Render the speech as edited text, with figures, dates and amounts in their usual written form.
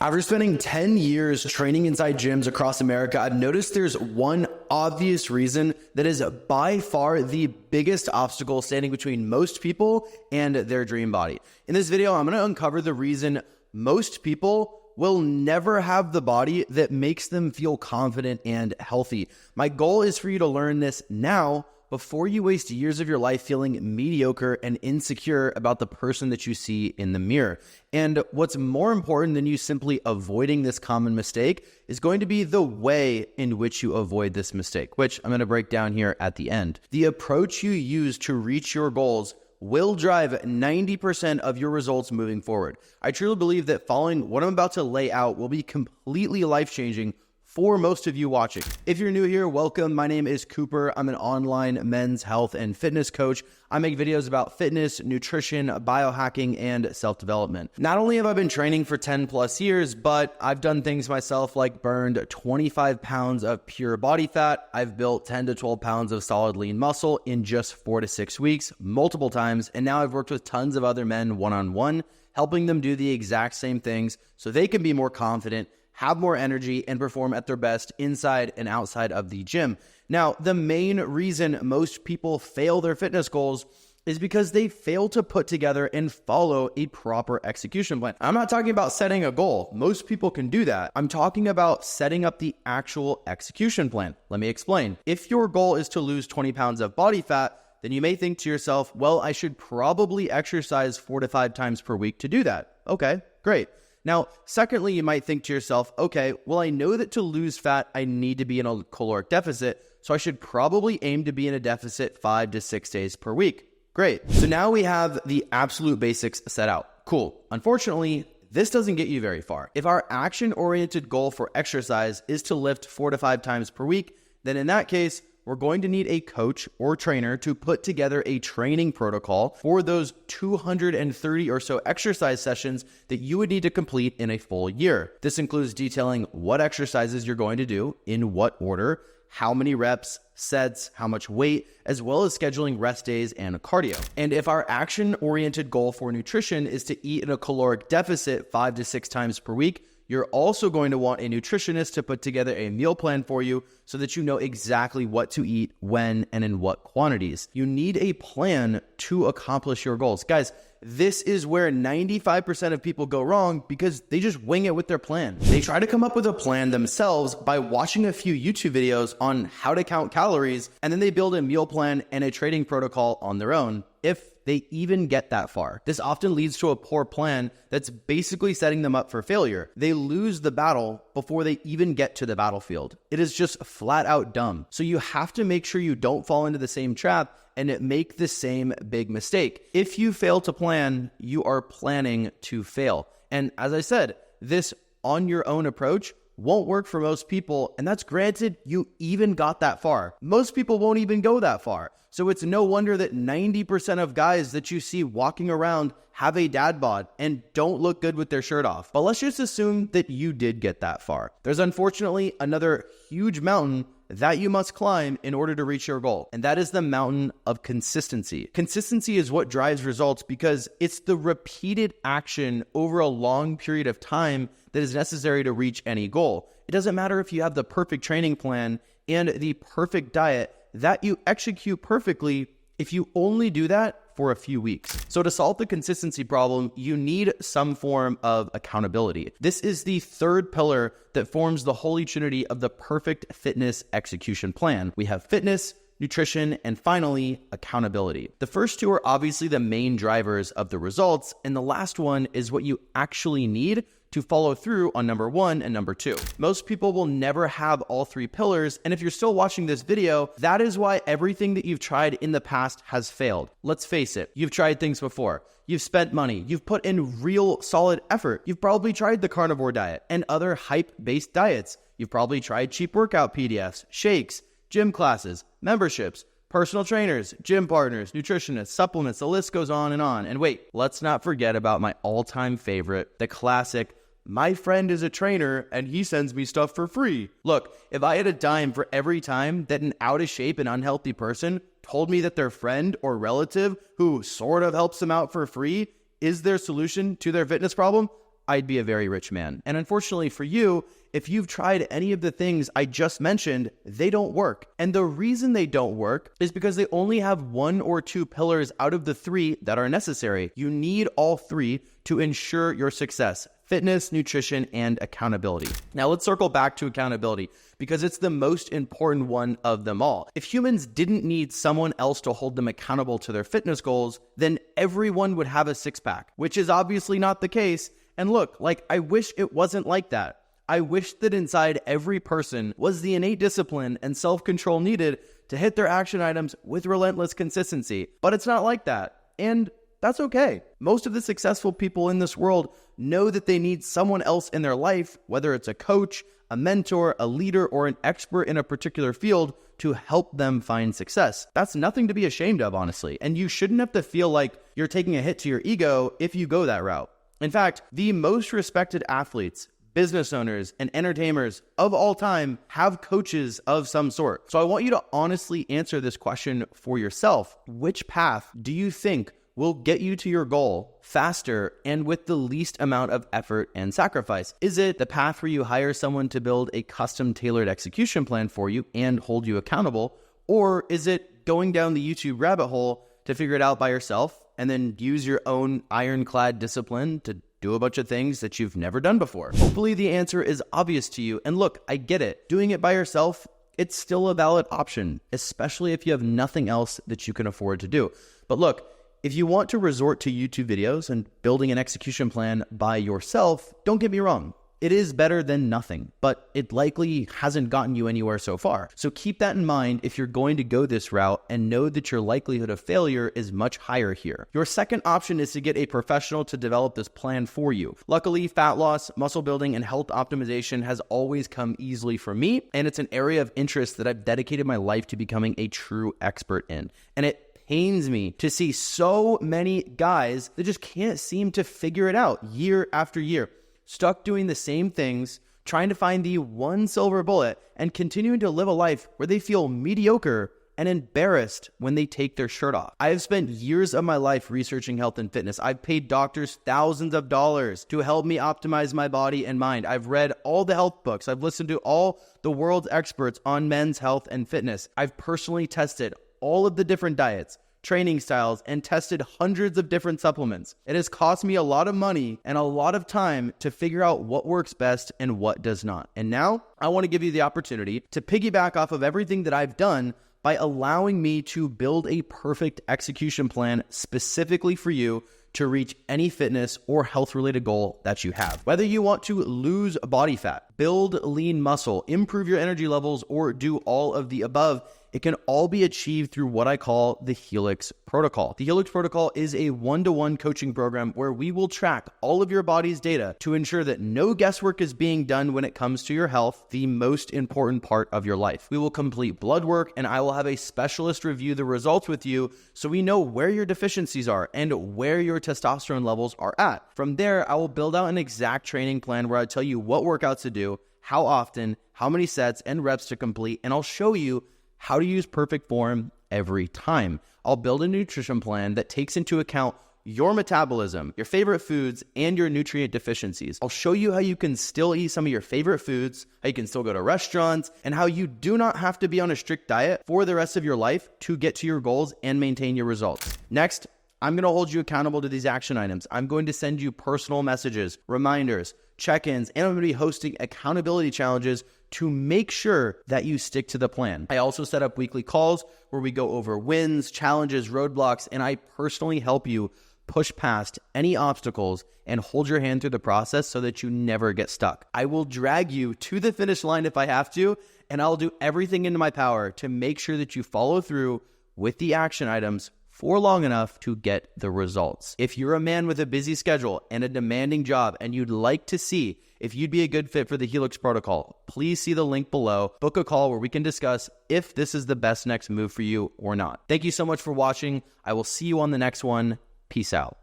After spending 10 years training inside gyms across America, I've noticed there's one obvious reason that is by far the biggest obstacle standing between most people and their dream body. In this video, I'm going to uncover the reason most people will never have the body that makes them feel confident and healthy. My goal is for you to learn this now before you waste years of your life feeling mediocre and insecure about the person that you see in the mirror. And what's more important than you simply avoiding this common mistake is going to be the way in which you avoid this mistake, which I'm going to break down here at the end. The approach you use to reach your goals will drive 90% of your results moving forward. I truly believe that following what I'm about to lay out will be completely life-changing for most of you watching. If you're new here, welcome. My name is Cooper. I'm an online men's health and fitness coach. I make videos about fitness, nutrition, biohacking, and self-development. Not only have I been training for 10 plus years, but I've done things myself like burned 25 pounds of pure body fat. I've built 10 to 12 pounds of solid lean muscle in just 4 to 6 weeks, multiple times. And now I've worked with tons of other men one-on-one, helping them do the exact same things so they can be more confident, have more energy, and perform at their best inside and outside of the gym. Now, the main reason most people fail their fitness goals is because they fail to put together and follow a proper execution plan. I'm not talking about setting a goal. Most people can do that. I'm talking about setting up the actual execution plan. Let me explain. If your goal is to lose 20 pounds of body fat, then you may think to yourself, well, I should probably exercise 4 to 5 times per week to do that. Okay, great. Now, secondly, you might think to yourself, okay, well, I know that to lose fat, I need to be in a caloric deficit, so I should probably aim to be in a deficit 5 to 6 days per week. Great. So now we have the absolute basics set out. Cool. Unfortunately, this doesn't get you very far. If our action-oriented goal for exercise is to lift 4 to 5 times per week, then in that case, we're going to need a coach or trainer to put together a training protocol for those 230 or so exercise sessions that you would need to complete in a full year. This includes detailing what exercises you're going to do, in what order, how many reps, sets, how much weight, as well as scheduling rest days and cardio. And if our action-oriented goal for nutrition is to eat in a caloric deficit 5 to 6 times per week, you're also going to want a nutritionist to put together a meal plan for you so that you know exactly what to eat, when, and in what quantities. You need a plan to accomplish your goals. Guys, this is where 95% of people go wrong because they just wing it with their plan. They try to come up with a plan themselves by watching a few YouTube videos on how to count calories, and then they build a meal plan and a training protocol on their own, if they even get that far. This often leads to a poor plan that's basically setting them up for failure. They lose the battle before they even get to the battlefield. It is just flat out dumb. So you have to make sure you don't fall into the same trap and make the same big mistake. If you fail to plan, you are planning to fail. And as I said, this on your own approach won't work for most people, and that's granted you even got that far. Most people won't even go that far. So it's no wonder that 90% of guys that you see walking around have a dad bod and don't look good with their shirt off. But let's just assume that you did get that far. There's unfortunately another huge mountain that you must climb in order to reach your goal, and that is the mountain of consistency. Consistency is what drives results because it's the repeated action over a long period of time that is necessary to reach any goal. It doesn't matter if you have the perfect training plan and the perfect diet that you execute perfectly if you only do that for a few weeks. So to solve the consistency problem, you need some form of accountability. This is the third pillar that forms the holy trinity of the perfect fitness execution plan. We have fitness, nutrition, and finally, accountability. The first two are obviously the main drivers of the results, and the last one is what you actually need to follow through on number 1 and number 2. Most people will never have all 3 pillars, and if you're still watching this video, that is why everything that you've tried in the past has failed. Let's face it, you've tried things before. You've spent money. You've put in real solid effort. You've probably tried the carnivore diet and other hype-based diets. You've probably tried cheap workout PDFs, shakes, gym classes, memberships, personal trainers, gym partners, nutritionists, supplements, the list goes on. And wait, let's not forget about my all-time favorite, the classic, my friend is a trainer and he sends me stuff for free. Look, if I had a dime for every time that an out of shape and unhealthy person told me that their friend or relative who sort of helps them out for free is their solution to their fitness problem, I'd be a very rich man. And unfortunately for you, if you've tried any of the things I just mentioned, they don't work. And the reason they don't work is because they only have one or two pillars out of the three that are necessary. You need all three to ensure your success: fitness, nutrition, and accountability. Now let's circle back to accountability because it's the most important one of them all. If humans didn't need someone else to hold them accountable to their fitness goals, then everyone would have a six-pack, which is obviously not the case. And look, I wish it wasn't like that. I wish that inside every person was the innate discipline and self-control needed to hit their action items with relentless consistency. But it's not like that. And that's okay. Most of the successful people in this world know that they need someone else in their life, whether it's a coach, a mentor, a leader, or an expert in a particular field, to help them find success. That's nothing to be ashamed of, honestly. And you shouldn't have to feel like you're taking a hit to your ego if you go that route. In fact, the most respected athletes, business owners, and entertainers of all time have coaches of some sort. So I want you to honestly answer this question for yourself. Which path do you think will get you to your goal faster and with the least amount of effort and sacrifice? Is it the path where you hire someone to build a custom tailored execution plan for you and hold you accountable? Or is it going down the YouTube rabbit hole to figure it out by yourself and then use your own ironclad discipline to do a bunch of things that you've never done before? Hopefully the answer is obvious to you. And look, I get it. Doing it by yourself, it's still a valid option, especially if you have nothing else that you can afford to do. But look, if you want to resort to YouTube videos and building an execution plan by yourself, don't get me wrong. It is better than nothing, but it likely hasn't gotten you anywhere so far. So keep that in mind if you're going to go this route, and know that your likelihood of failure is much higher here. Your second option is to get a professional to develop this plan for you. Luckily, fat loss, muscle building, and health optimization has always come easily for me, and it's an area of interest that I've dedicated my life to becoming a true expert in. And it pains me to see so many guys that just can't seem to figure it out year after year, stuck doing the same things, trying to find the one silver bullet, and continuing to live a life where they feel mediocre and embarrassed when they take their shirt off. I have spent years of my life researching health and fitness. I've paid doctors thousands of dollars to help me optimize my body and mind. I've read all the health books. I've listened to all the world's experts on men's health and fitness. I've personally tested all of the different diets, training styles, and tested hundreds of different supplements. It has cost me a lot of money and a lot of time to figure out what works best and what does not. And now I want to give you the opportunity to piggyback off of everything that I've done by allowing me to build a perfect execution plan specifically for you to reach any fitness or health-related goal that you have. Whether you want to lose body fat, build lean muscle, improve your energy levels, or do all of the above, it can all be achieved through what I call the Helix Protocol. The Helix Protocol is a one-to-one coaching program where we will track all of your body's data to ensure that no guesswork is being done when it comes to your health, the most important part of your life. We will complete blood work, and I will have a specialist review the results with you so we know where your deficiencies are and where your testosterone levels are at. From there, I will build out an exact training plan where I tell you what workouts to do, how often, how many sets and reps to complete, and I'll show you how to use perfect form every time. I'll build a nutrition plan that takes into account your metabolism, your favorite foods, and your nutrient deficiencies. I'll show you how you can still eat some of your favorite foods, how you can still go to restaurants, and how you do not have to be on a strict diet for the rest of your life to get to your goals and maintain your results. Next, I'm going to hold you accountable to these action items. I'm going to send you personal messages, reminders, check-ins, and I'm going to be hosting accountability challenges to make sure that you stick to the plan. I also set up weekly calls where we go over wins, challenges, roadblocks, and I personally help you push past any obstacles and hold your hand through the process so that you never get stuck. I will drag you to the finish line if I have to, and I'll do everything in my power to make sure that you follow through with the action items for long enough to get the results. If you're a man with a busy schedule and a demanding job and you'd like to see if you'd be a good fit for the Helix Protocol, please see the link below. Book a call where we can discuss if this is the best next move for you or not. Thank you so much for watching. I will see you on the next one. Peace out.